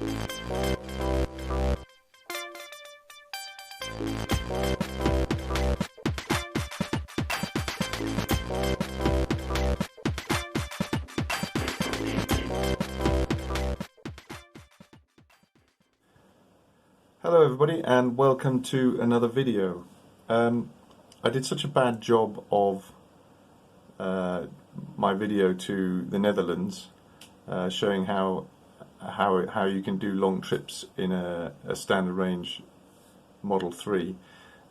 Hello everybody and welcome to another video. I did such a bad job of my video to the Netherlands showing how you can do long trips in a standard range Model 3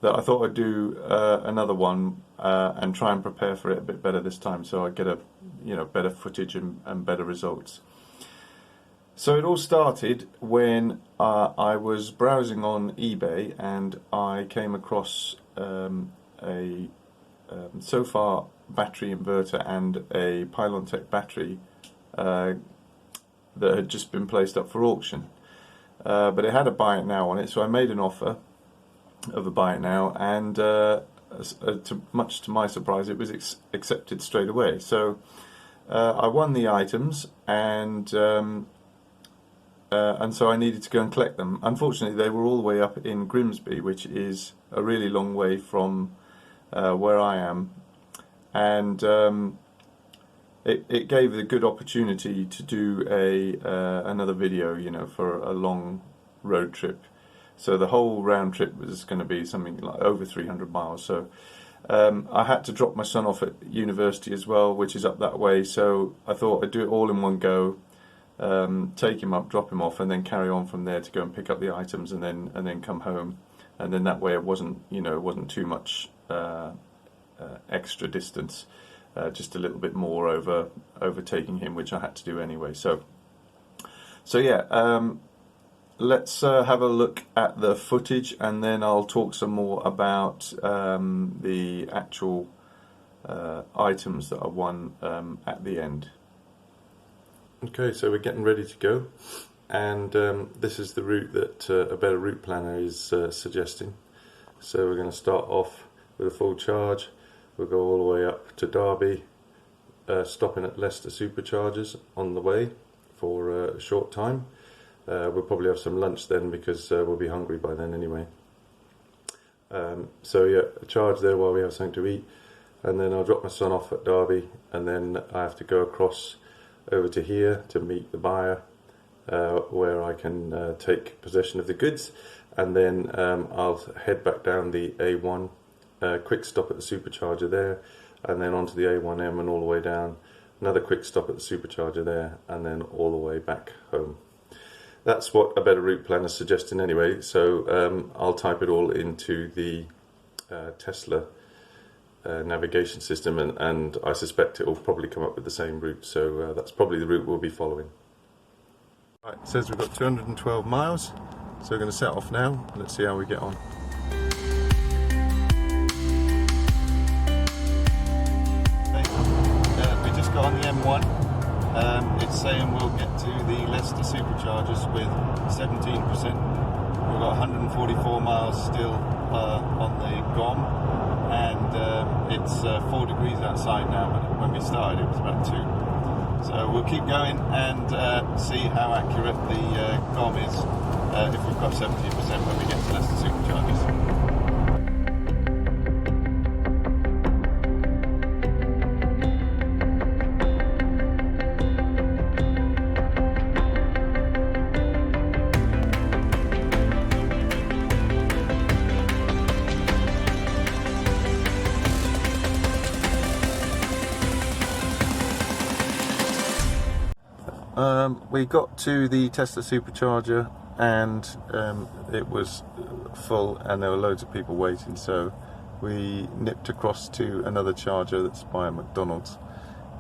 that I thought I'd do another one and try and prepare for it a bit better this time, so I get a better footage and better results. So it all started when I was browsing on eBay and I came across a Sofar battery inverter and a Pylontech battery that had just been placed up for auction. But it had a buy it now on it, so I made an offer of a buy it now, and much to my surprise it was accepted straight away. So I won the items, and so I needed to go and collect them. Unfortunately, they were all the way up in Grimsby, which is a really long way from where I am, and it gave a good opportunity to do another video, for a long road trip. So the whole round trip was going to be something like over 300 miles. So I had to drop my son off at university as well, which is up that way. So I thought I'd do it all in one go. Take him up, drop him off, and then carry on from there to go and pick up the items, and then come home, and then that way it wasn't too much extra distance, just a little bit more overtaking him, which I had to do anyway. So yeah, let's have a look at the footage, and then I'll talk some more about the actual items that I won at the end. Okay, so we're getting ready to go, and this is the route that a better route planner is suggesting. So we're going to start off with a full charge. We'll go all the way up to Derby, stopping at Leicester Superchargers on the way for a short time. We'll probably have some lunch then, because we'll be hungry by then anyway. So yeah, a charge there while we have something to eat, and then I'll drop my son off at Derby, and then I have to go across over to here to meet the buyer, where I can take possession of the goods, and then I'll head back down the A1, quick stop at the supercharger there, and then onto the A1M and all the way down, another quick stop at the supercharger there, and then all the way back home. That's what a better route planner is suggesting anyway, so I'll type it all into the Tesla navigation system, and I suspect it will probably come up with the same route, so that's probably the route we'll be following. Right, it says we've got 212 miles, so we're going to set off now. Let's see how we get on. We just got on the M1. It's saying we'll get to the Leicester Superchargers with 17%. We've got 144 miles still on the GOM. And it's 4 degrees outside now, but when we started it was about 2. So we'll keep going and see how accurate the GOM is if we've got 17% when we get to Leicester Superchargers. We got to the Tesla Supercharger, and it was full and there were loads of people waiting, so we nipped across to another charger that's by a McDonald's,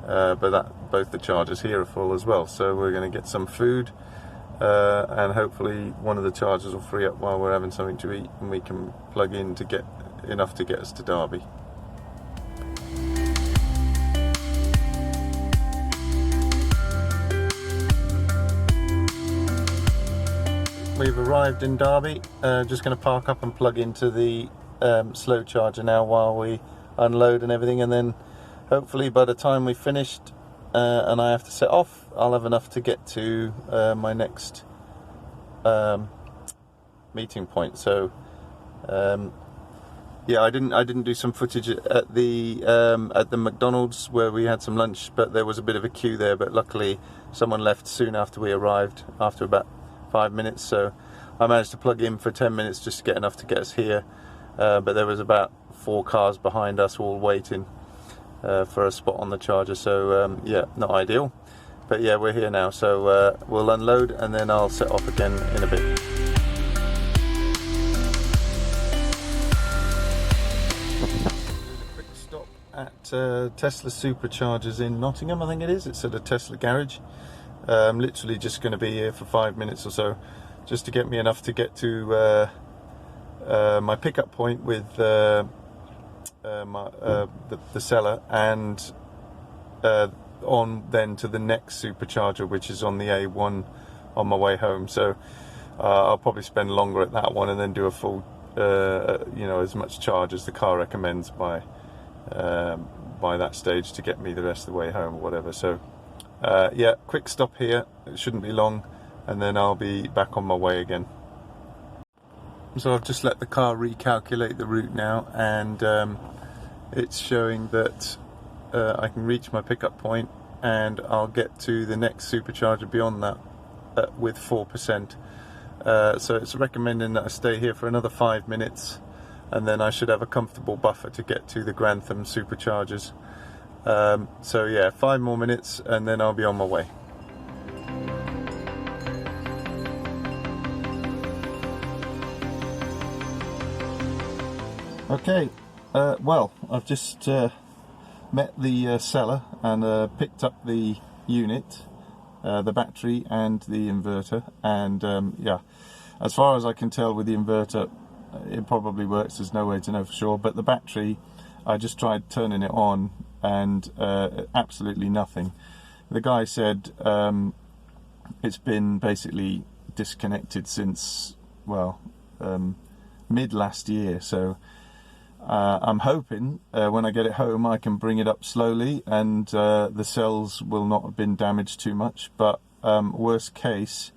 but both the chargers here are full as well, so we're going to get some food, and hopefully one of the chargers will free up while we're having something to eat, and we can plug in to get enough to get us to Derby. We've arrived in Derby, just going to park up and plug into the slow charger now while we unload and everything, and then hopefully by the time we've finished and I have to set off, I'll have enough to get to my next meeting point. So yeah, I didn't do some footage at the McDonald's where we had some lunch, but there was a bit of a queue there. But luckily, someone left soon after we arrived, after about 5 minutes. So I managed to plug in for 10 minutes just to get enough to get us here. But there was about 4 cars behind us all waiting for a spot on the charger. So yeah, not ideal. But yeah, we're here now. So we'll unload and then I'll set off again in a bit. At Tesla Superchargers in Nottingham, I think it is. It's at a Tesla garage. I'm literally just going to be here for 5 minutes or so, just to get me enough to get to my pickup point with the seller, and on then to the next supercharger, which is on the A1 on my way home. So I'll probably spend longer at that one and then do a full, as much charge as the car recommends by that stage to get me the rest of the way home or whatever. So yeah, quick stop here, it shouldn't be long, and then I'll be back on my way again. So I've just let the car recalculate the route now, and it's showing that I can reach my pickup point and I'll get to the next supercharger beyond that with 4%. So it's recommending that I stay here for another 5 minutes, and then I should have a comfortable buffer to get to the Grantham superchargers. So yeah, 5 more minutes and then I'll be on my way. Okay, well, I've just met the seller and picked up the unit, the battery and the inverter, and yeah, as far as I can tell with the inverter, it probably works. There's no way to know for sure, but the battery, I just tried turning it on and absolutely nothing. The guy said it's been basically disconnected since, well, mid last year. So I'm hoping when I get it home I can bring it up slowly and the cells will not have been damaged too much. But worst case,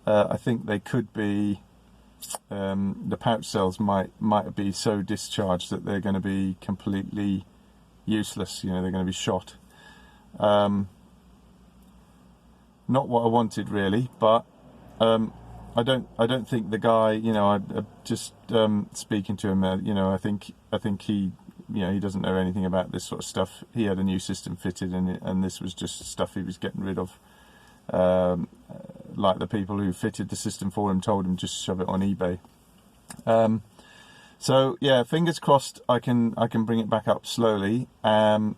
I think they could be, the pouch cells might be so discharged that they're going to be completely useless. They're going to be shot. Not what I wanted really, but I don't think the guy, I just speaking to him, I think he, he doesn't know anything about this sort of stuff. He had a new system fitted and this was just stuff he was getting rid of. Like the people who fitted the system for him told him just shove it on eBay. So yeah, fingers crossed I can bring it back up slowly and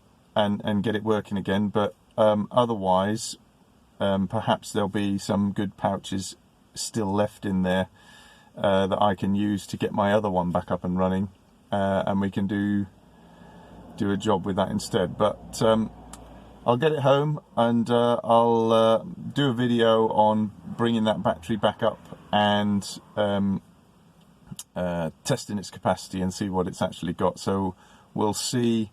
get it working again. But otherwise, perhaps there'll be some good pouches still left in there that I can use to get my other one back up and running, and we can do a job with that instead. But I'll get it home and I'll do a video on bringing that battery back up and testing its capacity and see what it's actually got. So we'll see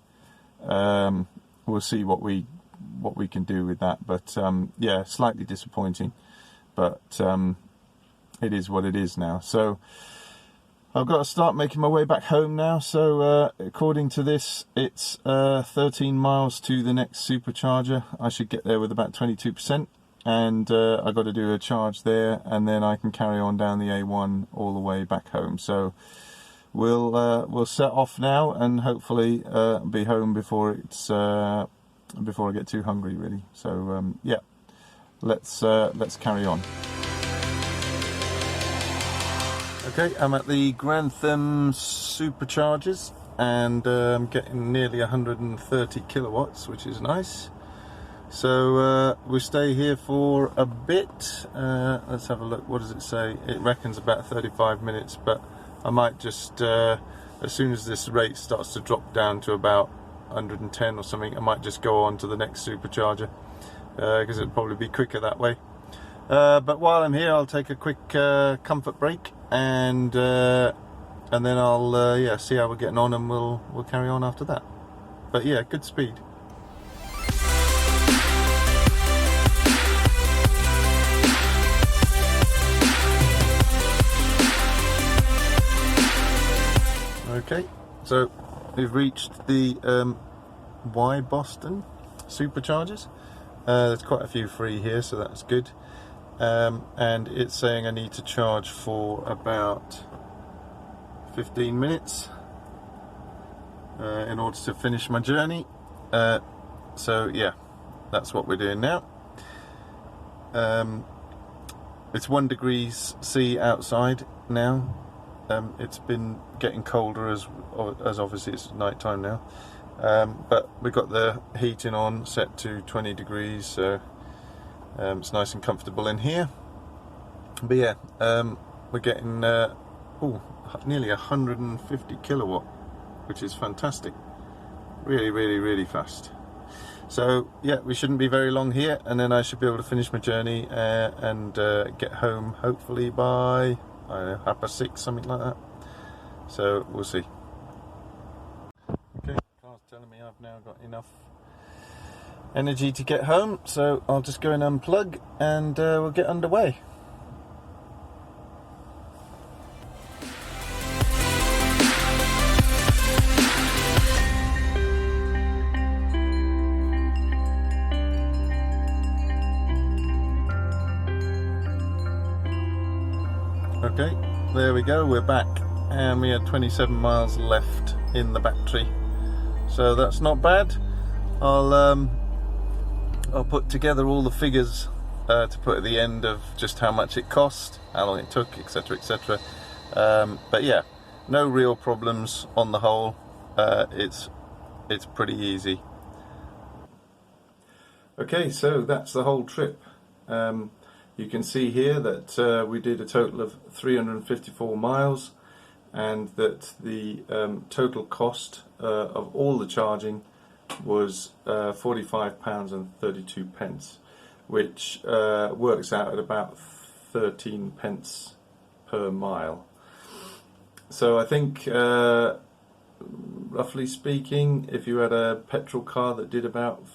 what we can do with that. But yeah, slightly disappointing, but it is what it is now. So I've got to start making my way back home now. So according to this, it's 13 miles to the next supercharger. I should get there with about 22%, and I've got to do a charge there, and then I can carry on down the A1 all the way back home. So we'll set off now, and hopefully be home before I get too hungry, really. So yeah, let's carry on. Okay, I'm at the Grantham superchargers, and I'm getting nearly 130 kilowatts, which is nice. So we stay here for a bit. Let's have a look. What does it say? It reckons about 35 minutes, but I might just, as soon as this rate starts to drop down to about 110 or something, I might just go on to the next supercharger, because it'll probably be quicker that way. But while I'm here, I'll take a quick comfort break, and then I'll yeah, see how we're getting on, and we'll carry on after that. But yeah, good speed. So we've reached the Y Boston superchargers. There's quite a few free here, so that's good. And it's saying I need to charge for about 15 minutes in order to finish my journey. So yeah, that's what we're doing now. It's 1 degree C outside now. It's been getting colder as obviously it's night time now. But we've got the heating on set to 20 degrees, so it's nice and comfortable in here. But yeah, we're getting nearly 150 kilowatt, which is fantastic. Really, really, really fast. So yeah, we shouldn't be very long here, and then I should be able to finish my journey and get home hopefully by, I don't know, 6:30, something like that. So we'll see. Okay, car's telling me I've now got enough energy to get home, so I'll just go and unplug and we'll get underway. Okay, there we go, we're back, and we had 27 miles left in the battery, so that's not bad. I'll put together all the figures to put at the end of just how much it cost, how long it took, etc, etc. But yeah, no real problems on the whole. It's pretty easy. Okay, so that's the whole trip. You can see here that we did a total of 354 miles, and that the total cost of all the charging was £45.32, which works out at about 13 pence per mile. So I think, roughly speaking, if you had a petrol car that did about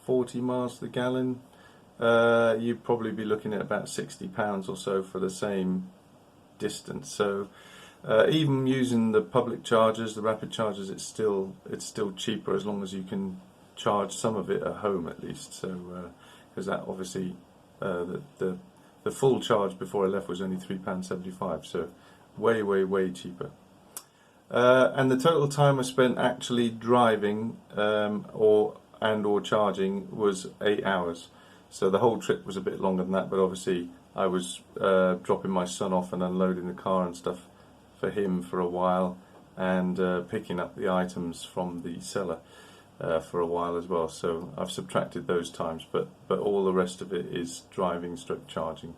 40 miles to the gallon, you'd probably be looking at about £60 or so for the same distance. So even using the public chargers, the rapid chargers, it's still cheaper as long as you can charge some of it at home at least. So because that obviously the full charge before I left was only £3.75, so way cheaper. And the total time I spent actually driving or charging was 8 hours. So the whole trip was a bit longer than that, but obviously I was dropping my son off and unloading the car and stuff for him for a while, and picking up the items from the seller for a while as well. So I've subtracted those times, but all the rest of it is driving stroke charging.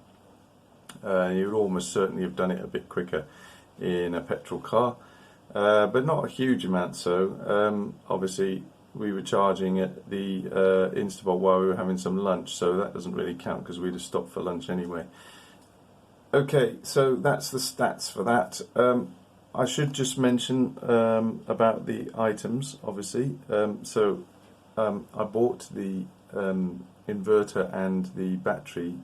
You would almost certainly have done it a bit quicker in a petrol car, but not a huge amount. So obviously we were charging at the Instapot while we were having some lunch, so that doesn't really count because we'd have stopped for lunch anyway. Okay, so that's the stats for that. I should just mention about the items, obviously. I bought the inverter and the battery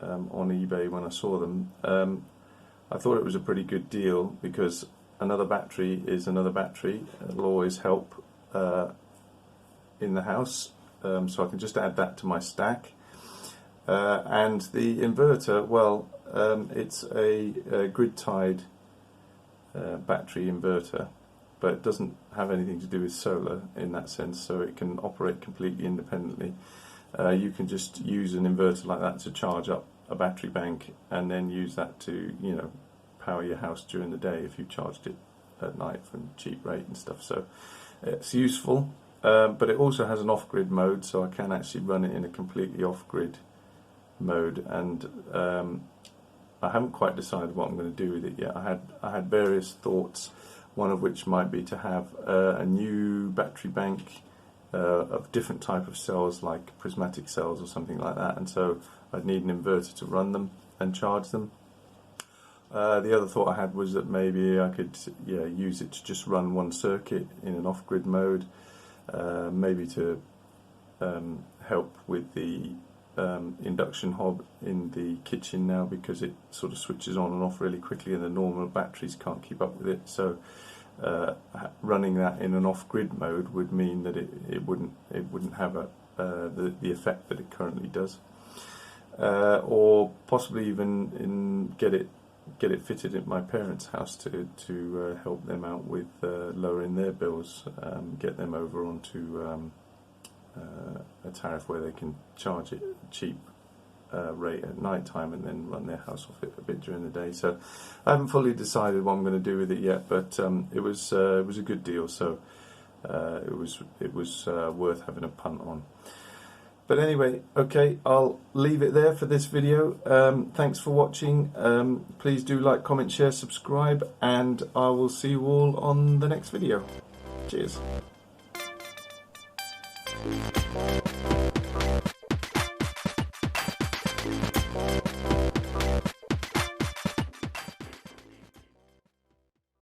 on eBay when I saw them. I thought it was a pretty good deal because another battery is another battery. It'll always help in the house, so I can just add that to my stack. And the inverter, well, it's a grid-tied battery inverter, but it doesn't have anything to do with solar in that sense, so it can operate completely independently. You can just use an inverter like that to charge up a battery bank, and then use that to, you know, power your house during the day if you charged it at night for a cheap rate and stuff. So it's useful, but it also has an off-grid mode, so I can actually run it in a completely off-grid mode. And I haven't quite decided what I'm going to do with it yet. I had various thoughts, one of which might be to have a new battery bank of different type of cells, like prismatic cells or something like that, and so I'd need an inverter to run them and charge them. The other thought I had was that maybe I could use it to just run one circuit in an off-grid mode, maybe to help with the induction hob in the kitchen now, because it sort of switches on and off really quickly and the normal batteries can't keep up with it. So running that in an off-grid mode would mean that it wouldn't have the effect that it currently does, or possibly even get it fitted at my parents' house to help them out with lowering their bills, get them over onto a tariff where they can charge it cheap rate at night time and then run their house off it a bit during the day. So I haven't fully decided what I'm going to do with it yet, but it was a good deal, so it was worth having a punt on. But anyway, okay, I'll leave it there for this video. Thanks for watching. Please do like, comment, share, subscribe, and I will see you all on the next video. Cheers.